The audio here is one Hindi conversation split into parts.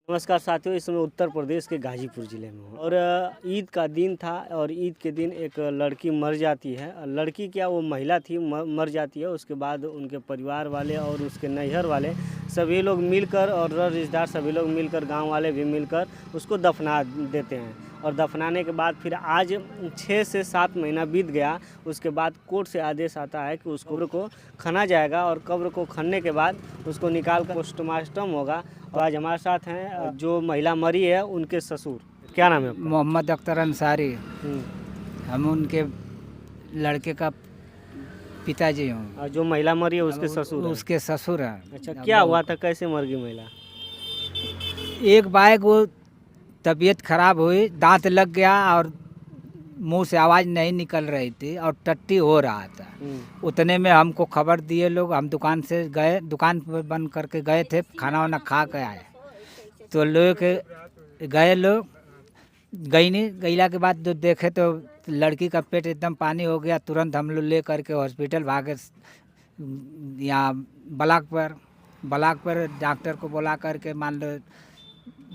नमस्कार साथियों, इस समय उत्तर प्रदेश के गाजीपुर ज़िले में हूँ और ईद का दिन था और ईद के दिन एक लड़की मर जाती है। लड़की क्या, वो महिला थी, मर जाती है। उसके बाद उनके परिवार वाले और उसके नैहर वाले सभी लोग मिलकर और रिश्तेदार सभी लोग मिलकर, गांव वाले भी मिलकर उसको दफना देते हैं। और दफनाने के बाद फिर आज 6 से 7 महीना बीत गया। उसके बाद कोर्ट से आदेश आता है कि उस कब्र को खना जाएगा और कब्र को खनने के बाद उसको निकाल कर पोस्टमार्टम होगा। और आज हमारे साथ हैं जो महिला मरी है, उनके ससुर। क्या नाम है आपका? मोहम्मद अख्तर अंसारी। हम उनके लड़के का पिताजी हूँ। और जो महिला मरी है उसके ससुर हैं? उसके ससुर हैं। अच्छा, क्या हुआ था, कैसे मर गई महिला? एक बाइक वो तबीयत खराब हुई, दांत लग गया और मुंह से आवाज़ नहीं निकल रही थी और टट्टी हो रहा था। उतने में हमको खबर दिए लोग, हम दुकान से गए, दुकान पर बंद करके गए थे, खाना वाना खा के आए। तो लोग गए, लोग गई नहीं, गईला के बाद जो देखे तो लड़की का पेट एकदम पानी हो गया। तुरंत हम लोग ले करके हॉस्पिटल भागे, यहाँ ब्लॉक पर डॉक्टर को बुला करके मान लो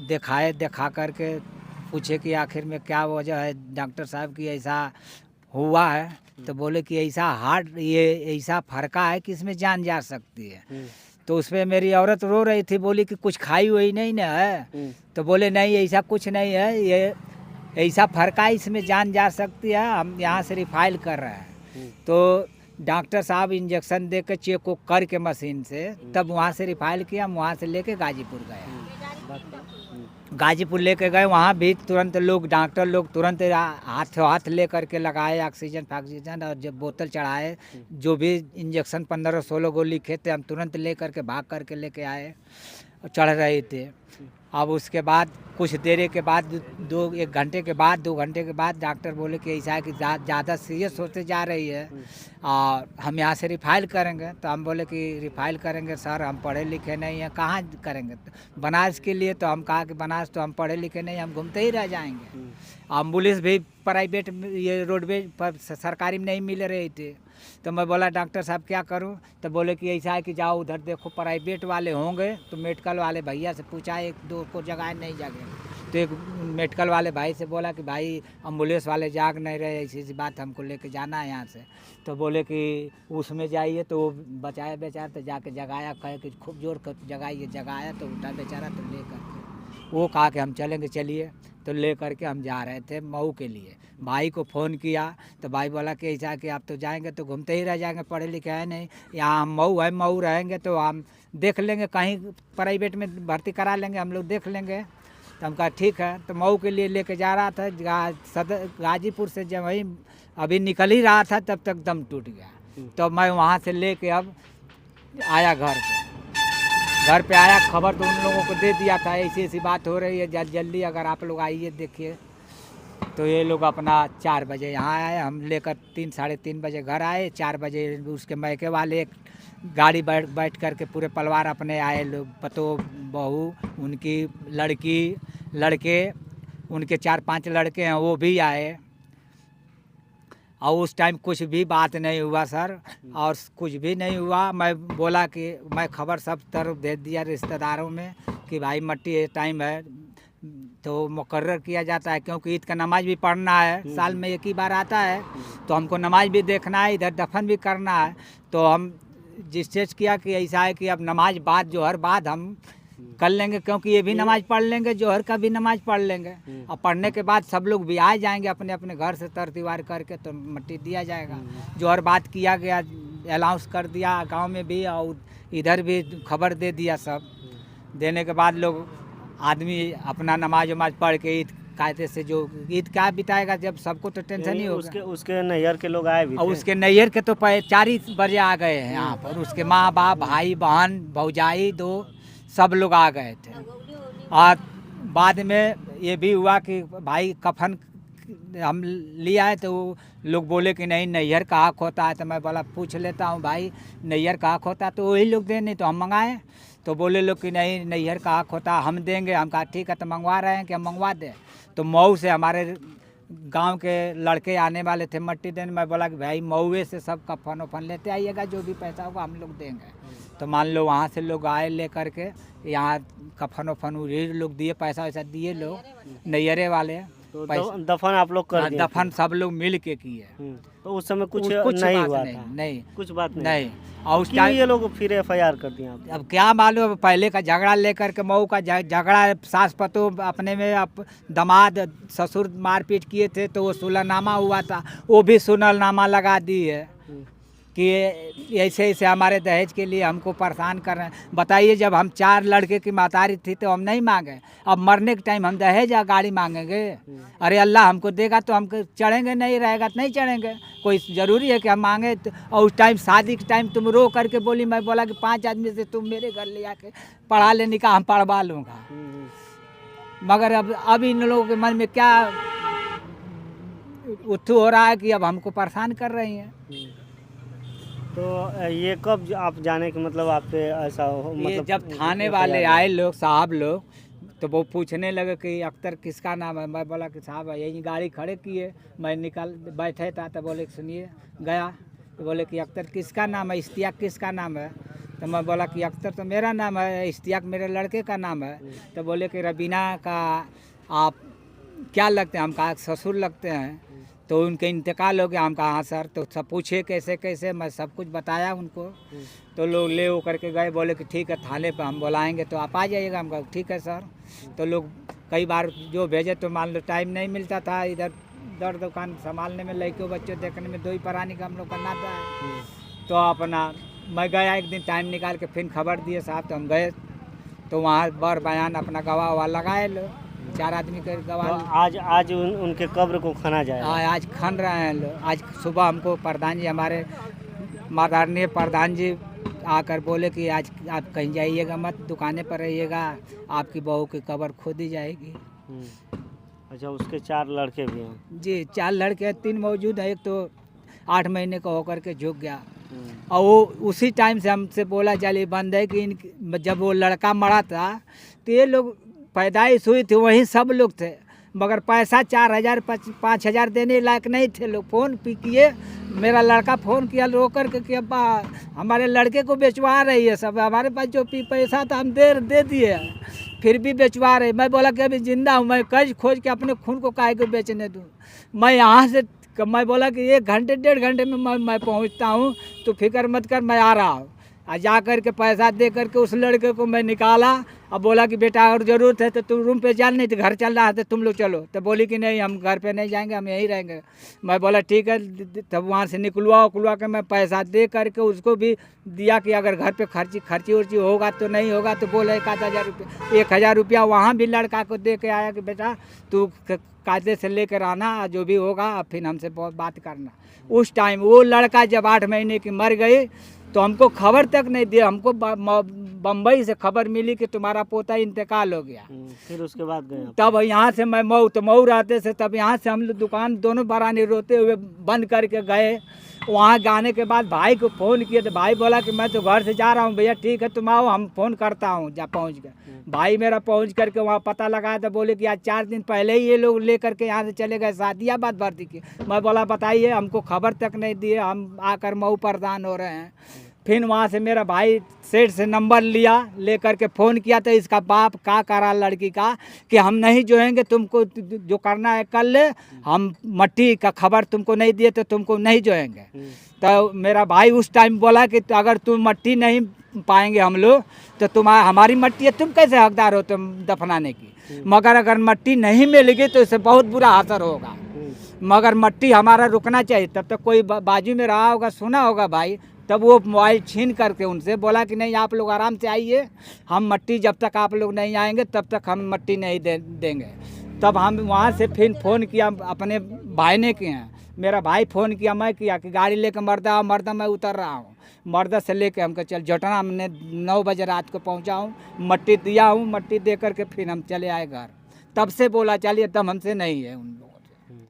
देखा करके पूछे कि आखिर में क्या वजह है डॉक्टर साहब की ऐसा हुआ है। तो बोले कि ऐसा हार्ट, ये ऐसा फरका है कि इसमें जान जा सकती है। तो उसमें मेरी औरत रो रही थी, बोली कि कुछ खाई हुई नहीं ना है? तो बोले नहीं, ऐसा कुछ नहीं है, ये ऐसा फरका है, इसमें जान जा सकती है, हम यहाँ से रिफाइल कर रहे हैं। तो डॉक्टर साहब इंजेक्शन दे के चेक को करके मशीन से तब वहाँ से रिफाइल किया। हम वहाँ से लेके गाजीपुर गए। गाजीपुर लेके गए, वहाँ भी तुरंत लोग, डॉक्टर लोग तुरंत हाथ ले करके लगाए ऑक्सीजन और जब बोतल चढ़ाए, जो भी इंजेक्शन 15-16 गो लिखे थे, हम तुरंत ले करके भाग करके लेके आए और चढ़ रहे थे। अब उसके बाद कुछ देर के बाद 2 घंटे के बाद डॉक्टर बोले कि ऐसा है कि ज़्यादा सीरियस होते जा रही है और हम यहाँ से रिफाइल करेंगे। तो हम बोले कि रिफाइल करेंगे सर, हम पढ़े लिखे नहीं हैं, कहाँ करेंगे? तो बनारस के लिए। तो हम कहा कि बनारस तो हम पढ़े लिखे नहीं, हम घूमते ही रह जाएंगे। एम्बुलेंस भी प्राइवेट, ये रोडवेज पर सरकारी में नहीं मिल रही थी। तो मैं बोला डॉक्टर साहब क्या करूं? तो बोले कि ऐसा है कि जाओ उधर देखो, प्राइवेट वाले होंगे। तो मेडिकल वाले भैया से पूछा, 1-2 को जगह नहीं जागे। तो एक मेडिकल वाले भाई से बोला कि भाई एम्बुलेंस वाले जाग नहीं रहे, ऐसी बात, हमको लेके जाना है यहाँ से। तो बोले कि उसमें जाइए। तो वो बचाया बेचारा, तो जाके जगाया, कहे कि खूब जोर कर जगाइए। जगाया तो उठा बेचारा, तो ले करके वो कहा कि हम चलेंगे, चलिए। तो ले करके हम जा रहे थे मऊ के लिए। भाई को फ़ोन किया तो भाई बोला कि ऐसा कि आप तो जाएंगे तो घूमते ही रह जाएंगे, पढ़े लिखे है नहीं, यहाँ हम मऊ है, मऊ रहेंगे तो हम देख लेंगे, कहीं प्राइवेट में भर्ती करा लेंगे, हम लोग देख लेंगे। तो हम कहा ठीक है। तो मऊ के लिए लेके जा रहा था, गाजीपुर से जब वही अभी निकल ही रहा था तब तक दम टूट गया। तो मैं वहाँ से लेके अब आया घर पे आया। खबर तो उन लोगों को दे दिया था, ऐसी बात हो रही है, जल्दी अगर आप लोग आइए देखिए। तो ये लोग अपना 4 बजे यहाँ आए, हम लेकर 3-3:30 बजे घर आए। 4 बजे उसके मैके वाले एक गाड़ी बैठ करके पूरे परिवार अपने आए लोग, पतो बहू, उनकी लड़के, उनके 4-5 लड़के हैं, वो भी आए। और उस टाइम कुछ भी बात नहीं हुआ सर, और कुछ भी नहीं हुआ। मैं बोला कि मैं खबर सब तरफ भेज दिया रिश्तेदारों में कि भाई मट्टी टाइम है तो मुकर्रर किया जाता है, क्योंकि ईद का नमाज भी पढ़ना है, साल में एक ही बार आता है। तो हमको नमाज भी देखना है, इधर दफन भी करना है। तो हम डिस्कस किया कि ऐसा है कि अब नमाज बाद जोहर बाद हम कर लेंगे, क्योंकि ये भी नमाज पढ़ लेंगे, जोहर का भी नमाज पढ़ लेंगे। और पढ़ने के बाद सब लोग भी आ जाएंगे अपने अपने घर से तरतीवार करके, तो मट्टी दिया जाएगा। जोहर बात किया गया, अनाउंस कर दिया गांव में भी और इधर भी खबर दे दिया। सब देने के बाद लोग आदमी अपना नमाज वमाज पढ़ के ईद कायदे से, जो ईद क्या बिताएगा जब सबको तो टेंशन ही होगा। उसके नैहर के लोग आए भी और उसके नैहर के तो 4 बजे आ गए हैं यहाँ पर। उसके माँ बाप, भाई बहन, भौजाई, 2 सब लोग आ गए थे। और बाद में ये भी हुआ कि भाई कफन हम ले आए, तो लोग बोले कि नहीं नैहर का हक होता है। तो मैं बोला पूछ लेता हूँ भाई, नैहर का हक होता है तो वही लोग दें, नहीं तो हम मंगाएं। तो बोले लोग कि नहीं नैहर का हक होता है, हम देंगे। हम कहा ठीक है, तो मंगवा रहे हैं कि हम मंगवा दें। तो मऊ से हमारे गांव के लड़के आने वाले थे मट्टी देने। मैं बोला कि भाई मऊए से सब कफन वफन लेते आइएगा, जो भी पैसा होगा हम लोग देंगे। तो मान लो वहाँ से लोग आए ले करके यहाँ कफन वफन उड़े लोग दिए, पैसा वैसा दिए लोग नैयरे वाले। तो दफन आप लोग कर दिए? दफन सब लोग मिल के किए। तो उस समय कुछ कुछ नहीं बात हुआ नहीं, था? नहीं कुछ बात नहीं। और उस क्यों टाइम ये लोग फिर FIR कर दिए आप? अब क्या मालूम, पहले का झगड़ा लेकर के मऊ का झगड़ा, सास पतो अपने में दामाद ससुर मारपीट किए थे, तो वो सुलहनामा हुआ था, वो भी सुलहनामा लगा दी है कि ऐसे ऐसे हमारे दहेज के लिए हमको परेशान कर रहे हैं। बताइए, जब हम 4 लड़के की महतारी थी तो हम नहीं मांगे, अब मरने के टाइम हम दहेज या गाड़ी मांगेंगे? अरे अल्लाह हमको देगा तो हम चढ़ेंगे, नहीं रहेगा तो नहीं चढ़ेंगे। कोई ज़रूरी है कि हम मांगे? और उस टाइम शादी के टाइम तुम रो करके बोली, मैं बोला कि 5 आदमी से तुम मेरे घर ले आके पढ़ा लेने का, हम पढ़वा लूँगा। मगर अब इन लोगों के मन में क्या उत्थु हो रहा है कि अब हमको परेशान कर रही हैं। तो ये कब आप जाने के मतलब आप पे ऐसा हो, ये मतलब जब थाने वाले आए लोग, साहब लोग, तो वो पूछने लगे कि अख्तर किसका नाम है? मैं बोला कि साहब यही गाड़ी खड़े किए, मैं निकल बैठे था, तो बोले सुनिए, गया तो बोले कि अख्तर किसका नाम है? इश्तियाक किसका नाम है? तो मैं बोला कि अख्तर तो मेरा नाम है, इश्तियाक मेरे लड़के का नाम है। तो बोले कि रबीना का आप क्या लगते हैं? हम कहा ससुर लगते हैं। तो उनके इंतकाल हो गया। हम कहा हाँ सर। तो सब पूछे कैसे कैसे, मैं सब कुछ बताया उनको। तो लोग ले वो करके गए, बोले कि ठीक है थाने पर हम बुलाएंगे तो आप आ जाइएगा। हम कहा ठीक है सर। तो लोग कई बार जो भेजे तो मान लो टाइम नहीं मिलता था, इधर दर दुकान संभालने में, लड़के बच्चों देखने में, 2 ही प्राणी का हम लोग का नाता है। तो अपना मैं गया एक दिन टाइम निकाल के, फिर खबर दिए साहब, तो हम गए तो वहाँ बर बयान अपना गवाह ववाह लगाए लोग, 4 आदमी के गवाह। तो आज उनके कब्र को खना जाएगा? आज खन रहे हैं लोग। आज सुबह हमको प्रधान जी, हमारे आदरणीय प्रधान जी आकर बोले कि आज आप कहीं जाइएगा मत, दुकाने पर रहिएगा, आपकी बहू की कब्र खोदी जाएगी। अच्छा, उसके 4 लड़के भी हैं? जी 4 लड़के हैं, 3 मौजूद है, एक तो 8 महीने का होकर के झुक गया। और वो उसी टाइम से हमसे बोला चलिए बंद है कि जब वो लड़का मरा था तो ये लोग पैदाइश हुई थी वहीं सब लोग थे, मगर पैसा 4,000 5,000 देने लायक नहीं थे लोग। फ़ोन किए, मेरा लड़का फ़ोन किया रो कर के कि अब्बा हमारे लड़के को बेचवा रही है सब, हमारे पास जो पैसा था हम दे दिए, फिर भी बेचवा रहे। मैं बोला कि अभी ज़िंदा हूँ, मैं कर्ज खोज के अपने खून को काहे को बेचने दूँ? मैं यहाँ से मैं बोला कि 1 घंटे 1.5 घंटे में मैं पहुँचता हूँ, तो फिक्र मत कर, मैं आ रहा हूँ। जा कर के पैसा दे करके उस लड़के को मैं निकाला। अब बोला कि बेटा अगर ज़रूरत है तो तुम रूम पे चल, नहीं तो घर चल रहा है तो तुम लोग चलो। तो बोली कि नहीं हम घर पे नहीं जाएंगे, हम यहीं रहेंगे। मैं बोला ठीक है। तब वहाँ से निकलवा के मैं पैसा दे करके उसको भी दिया कि अगर घर पे खर्ची उर्ची होगा तो नहीं होगा। तो बोला 1,000 रुपया, 1,000 रुपया वहाँ भी लड़का को दे के आया कि बेटा तू कायदे से लेकर आना, जो भी होगा फिर हमसे बहुत बात करना। उस टाइम वो लड़का जब 8 महीने की मर गई तो हमको खबर तक नहीं दिया। हमको बम्बई से खबर मिली कि तुम्हारा पोता इंतकाल हो गया। फिर उसके बाद गए? तब यहाँ से मैं मऊ रहते से, तब यहाँ से हम लोग दुकान दोनों बरानी रोते हुए बंद करके गए। वहाँ जाने के बाद भाई को फ़ोन किए तो भाई बोला कि मैं तो घर से जा रहा हूँ। भैया ठीक है तुम आओ, हम फ़ोन करता हूँ। जा पहुँच गए भाई मेरा, पहुँच करके वहाँ पता लगाया तो बोले कि आज 4 दिन पहले ही ये लोग ले करके यहाँ से चले गए सादियाबाद भर्ती की। मैं बोला बताइए, हमको खबर तक नहीं दिए, हम आकर मऊ प्रधान हो रहे हैं। फिर वहाँ से मेरा भाई सेठ से नंबर लिया, ले करके फ़ोन किया तो इसका बाप का करा लड़की का कि हम नहीं जोएंगे, तुमको जो करना है कर ले, हम मट्टी का खबर तुमको नहीं दिए तो तुमको नहीं जोएंगे। तो मेरा भाई उस टाइम बोला कि अगर तुम मट्टी नहीं पाएंगे हम लोग तो हमारी मट्टी है, तुम कैसे हकदार हो तुम दफनाने की? मगर अगर मट्टी नहीं मिलेगी तो इससे बहुत बुरा असर होगा, मगर मट्टी हमारा रुकना चाहिए। तब तक कोई बाजू में रहा होगा, सुना होगा भाई, तब वो मोबाइल छीन करके उनसे बोला कि नहीं आप लोग आराम से आइए, हम मट्टी जब तक आप लोग नहीं आएंगे तब तक हम मट्टी नहीं देंगे। तब हम वहाँ से फिर फ़ोन किया, अपने भाई ने किए हैं, मेरा भाई फ़ोन किया, मैं किया कि गाड़ी लेकर मर्दा मैं उतर रहा हूँ। मर्दा से लेके हमको चल जटना, हमने 9 बजे रात को पहुँचा हूँ, मट्टी दिया हूँ, मट्टी दे करके फिर हम चले आए घर। तब से बोला चलिए, दम हमसे नहीं है उन लोग।